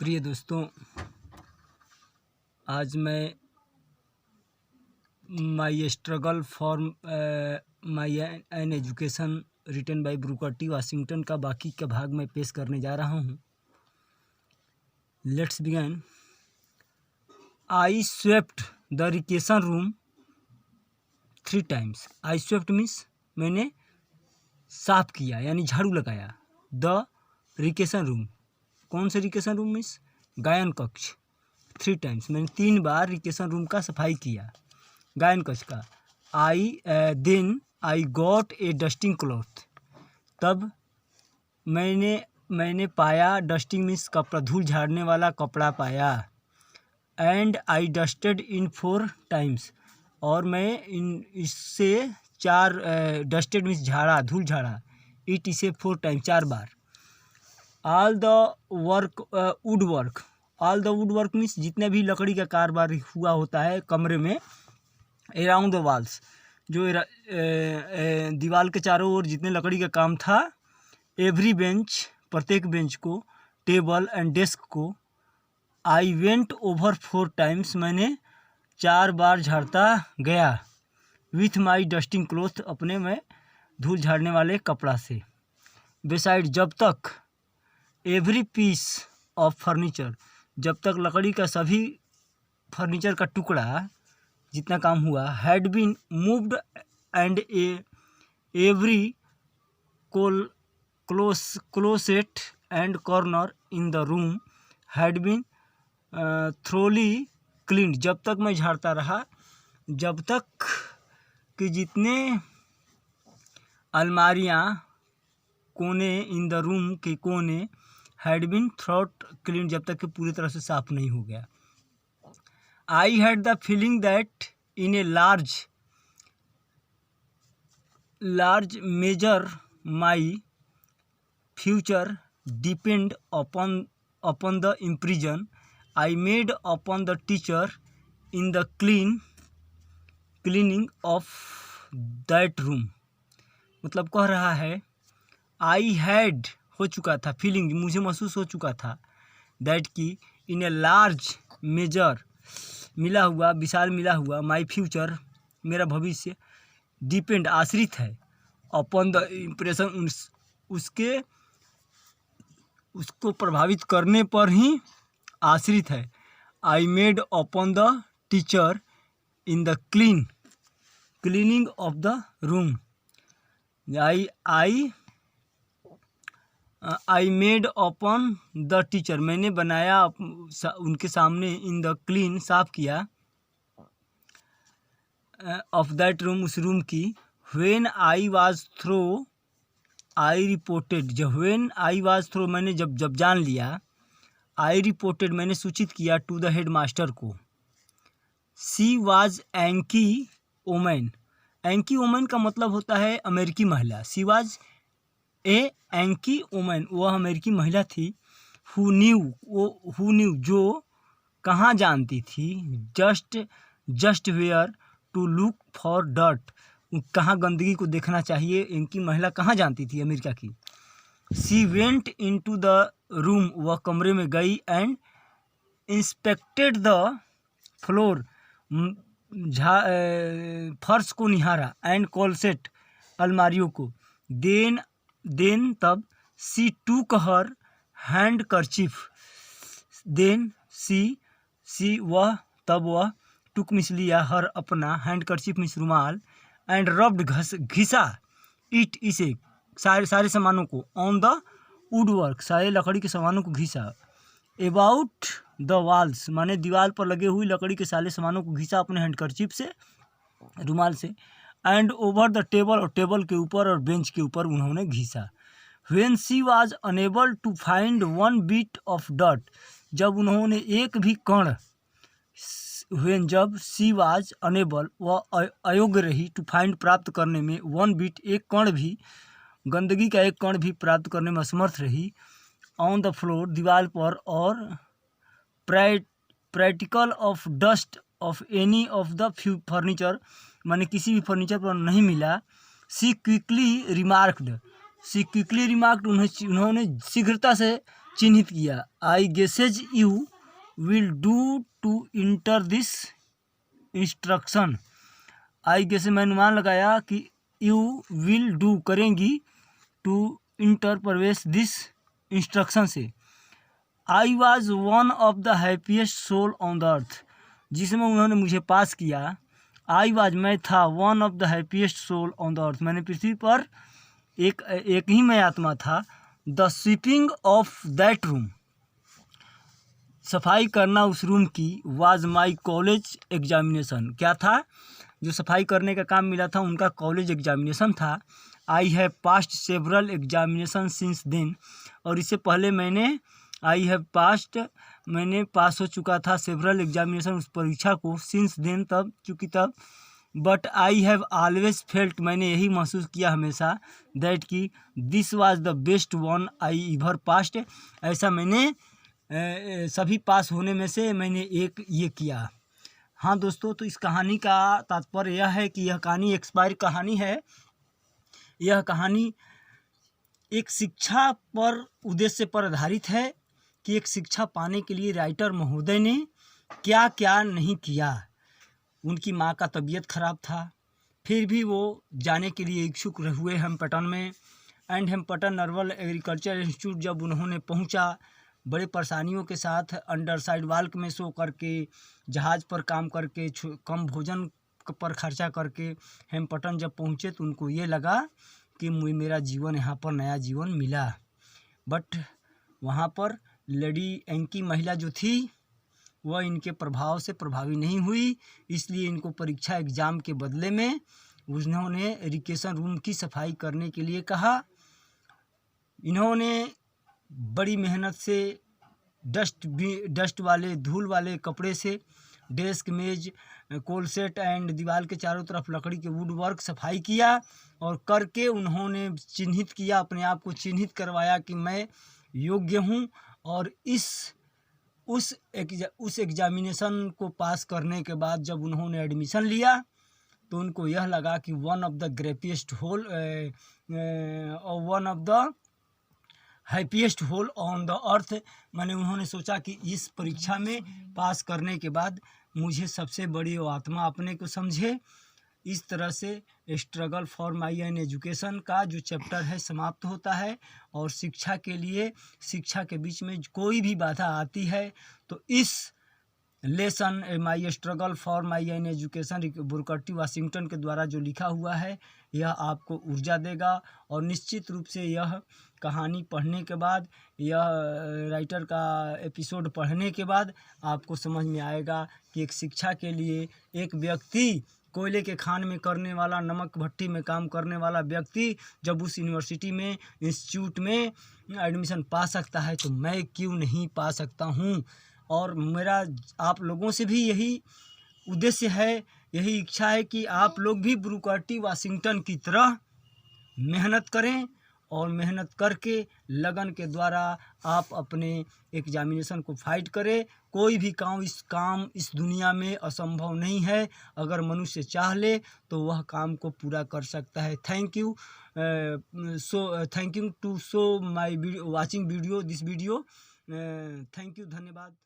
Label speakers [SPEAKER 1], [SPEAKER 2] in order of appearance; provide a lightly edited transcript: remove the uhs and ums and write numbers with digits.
[SPEAKER 1] प्रिय दोस्तों, आज मैं my struggle for my an education written by Booker T Washington का बाकी का भाग मैं पेश करने जा रहा हूँ। Let's begin. I swept the recreation room 3 times। I swept means मैंने साफ किया यानी झाड़ू लगाया। द रिकेशन रूम, कौन से रिकेशन रूम मीन्स गायन कक्ष। 3 times मैंने 3 बार रिकेशन रूम का सफाई किया, गायन कक्ष का। Then I got a dusting cloth, तब मैंने पाया, डस्टिंग मीन्स कपड़ा, धूल झाड़ने वाला कपड़ा पाया। And I dusted in 4 times, और मैं इससे 4 डस्टेड मीन्स झाड़ा, धूल झाड़ा। इट इसे 4 times 4 bar. All the work would work, all the wood work means जितने भी लकड़ी का कारोबार हुआ होता है कमरे में, अराउंड द वॉल्स, जो दीवार के चारों ओर जितने लकड़ी का काम था। एवरी बेंच, प्रत्येक बेंच को, टेबल एंड डेस्क को। आई वेंट ओवर 4 times, मैंने 4 बार झाड़ता गया। विथ माई डस्टिंग क्लॉथ, अपने में धूल झाड़ने वाले कपड़ा से। बिसाइड, जब तक। एवरी पीस ऑफ फर्नीचर, जब तक लकड़ी का सभी फर्नीचर का टुकड़ा, जितना काम हुआ, had been moved and every closet and corner in the room had been thoroughly cleaned, जब तक मैं झाड़ता रहा, जब तक कि जितने अलमारियाँ, कोने, इन द रूम के कोने, हैड बीन थ्रोट क्लीन, जब तक कि पूरी तरह से साफ नहीं हो गया। I had the feeling that in a large measure my future depend upon the impression I made upon the teacher in the cleaning of that room. मतलब कह रहा है, आई हैड हो चुका था, फीलिंग मुझे महसूस हो चुका था, दैट की इन ए लार्ज मेजर, मिला हुआ, विशाल मिला हुआ, माई फ्यूचर, मेरा भविष्य, डिपेंड, आश्रित है, अपॉन द इम्प्रेशन, उसको प्रभावित करने पर ही आश्रित है। I made upon the teacher in the cleaning of the room. I made upon the teacher, मैंने बनाया उनके सामने, इन द क्लीन, साफ किया, ऑफ दैट रूम, उस रूम की। When I was through I reported, जब व्हेन आई वाज थ्रो, मैंने जब जान लिया। आई रिपोर्टेड, मैंने सूचित किया, टू द हेड मास्टर को। She was Yankee woman, Yankee woman का मतलब होता है अमेरिकी महिला। शी वाज ए एंकी वोमेन, वह अमेरिकी महिला थी। हु न्यू, जो कहाँ जानती थी। Just where to look for dirt, कहाँ गंदगी को देखना चाहिए, इनकी महिला कहाँ जानती थी, अमेरिका की। She went into the room, वह कमरे में गई। एंड इंस्पेक्टेड द फ्लोर, फर्श को निहारा। एंड कॉलसेट, अलमारियों को। देन तब। सी टूक हर हैंड कर्चीफ, देन सी वह, तब वह, टुक मिस लिया, हर अपना, हैंड कर्चीफ मिस रुमाल। एंड रब्ड, घिसा, इट इसे, सारे सामानों को, ऑन द वुड वर्क, सारे लकड़ी के सामानों को घिसा। अबाउट द वॉल्स, माने दीवार पर लगे हुई लकड़ी के सारे सामानों को घिसा अपने हैंड कर्चीफ से, रुमाल से। एंड ओवर द टेबल, और टेबल के ऊपर और बेंच के ऊपर उन्होंने घिसा। When she was unable to find 1 bit of dirt, जब उन्होंने एक भी कण, जब शी वाज अनेबल, वह अयोग्य रही, टू फाइंड, प्राप्त करने में, 1 bit, एक कण भी, गंदगी का एक कण भी प्राप्त करने में असमर्थ रही। ऑन द फ्लोर, दीवार पर, और practical of dust of any of the furniture, माने किसी भी फर्नीचर पर नहीं मिला। शी क्विकली रिमार्क्ड, उन्होंने शीघ्रता से चिन्हित किया। I guesses you will do to enter this instruction. I guessed मैं अनुमान लगाया कि यू विल डू करेंगी, टू इंटर प्रवेश दिस इंस्ट्रक्शन से। I was one of the happiest soul on the earth, जिसमें उन्होंने मुझे पास किया। आई वॉज मैं था, one of the happiest soul on the earth मैंने पृथ्वी पर एक ही मैं आत्मा था। The sweeping of that room, सफाई करना उस रूम की। वाज माई कॉलेज एग्जामिनेशन, क्या था जो सफाई करने का काम मिला था, उनका कॉलेज एग्जामिनेशन था। I have passed several examination since then, और इससे पहले मैंने मैंने पास हो चुका था सेवरल एग्जामिनेशन, उस परीक्षा को, सिंस देन तब, चूँकि तब। But I have always felt, मैंने यही महसूस किया हमेशा, दैट कि this was the best one I इवर past, ऐसा मैंने सभी पास होने में से मैंने एक ये किया। हाँ दोस्तों, तो इस कहानी का तात्पर्य यह है कि यह कहानी एक्सपायर कहानी है। यह कहानी एक शिक्षा पर उद्देश्य पर आधारित है कि एक शिक्षा पाने के लिए राइटर महोदय ने क्या क्या नहीं किया। उनकी माँ का तबीयत खराब था, फिर भी वो जाने के लिए इच्छुक हुए हेम्पटन में। And Hampton Narwal agriculture institute जब उन्होंने पहुंचा, बड़े परेशानियों के साथ अंडर साइड वाल्क में सो करके, जहाज़ पर काम करके, कम भोजन पर खर्चा करके हेम्पटन जब पहुंचे, तो उनको ये लगा कि मेरा जीवन यहाँ पर नया जीवन मिला। बट वहाँ पर लेडी एंकी महिला जो थी, वह इनके प्रभाव से प्रभावी नहीं हुई, इसलिए इनको परीक्षा एग्ज़ाम के बदले में उन्होंने एजुकेशन रूम की सफाई करने के लिए कहा। इन्होंने बड़ी मेहनत से डस्ट वाले, धूल वाले कपड़े से डेस्क, मेज, कोलसेट एंड दीवार के चारों तरफ लकड़ी के वुड वर्क सफाई किया, और करके उन्होंने चिन्हित किया, अपने आप को चिन्हित करवाया कि मैं योग्य हूँ। और उस एग्जामिनेशन को पास करने के बाद जब उन्होंने एडमिशन लिया, तो उनको यह लगा कि one of the happiest hole on the earth, मैंने उन्होंने सोचा कि इस परीक्षा में पास करने के बाद मुझे सबसे बड़ी वो आत्मा अपने को समझे। इस तरह से struggle for my an education का जो चैप्टर है समाप्त होता है। और शिक्षा के लिए, शिक्षा के बीच में कोई भी बाधा आती है, तो इस lesson my struggle for my an education Booker T Washington के द्वारा जो लिखा हुआ है, यह आपको ऊर्जा देगा। और निश्चित रूप से यह कहानी पढ़ने के बाद, यह राइटर का एपिसोड पढ़ने के बाद आपको समझ में आएगा कि एक शिक्षा के लिए एक व्यक्ति, कोयले के खान में करने वाला, नमक भट्टी में काम करने वाला व्यक्ति जब उस यूनिवर्सिटी में, इंस्टीट्यूट में एडमिशन पा सकता है, तो मैं क्यों नहीं पा सकता हूँ। और मेरा आप लोगों से भी यही उद्देश्य है, यही इच्छा है कि आप लोग भी बुकर टी वाशिंगटन की तरह मेहनत करें, और मेहनत करके लगन के द्वारा आप अपने एग्जामिनेशन को फाइट करें। कोई भी काम इस दुनिया में असंभव नहीं है, अगर मनुष्य चाह ले तो वह काम को पूरा कर सकता है। Thank you to show my watching video, this video. Thank you, धन्यवाद।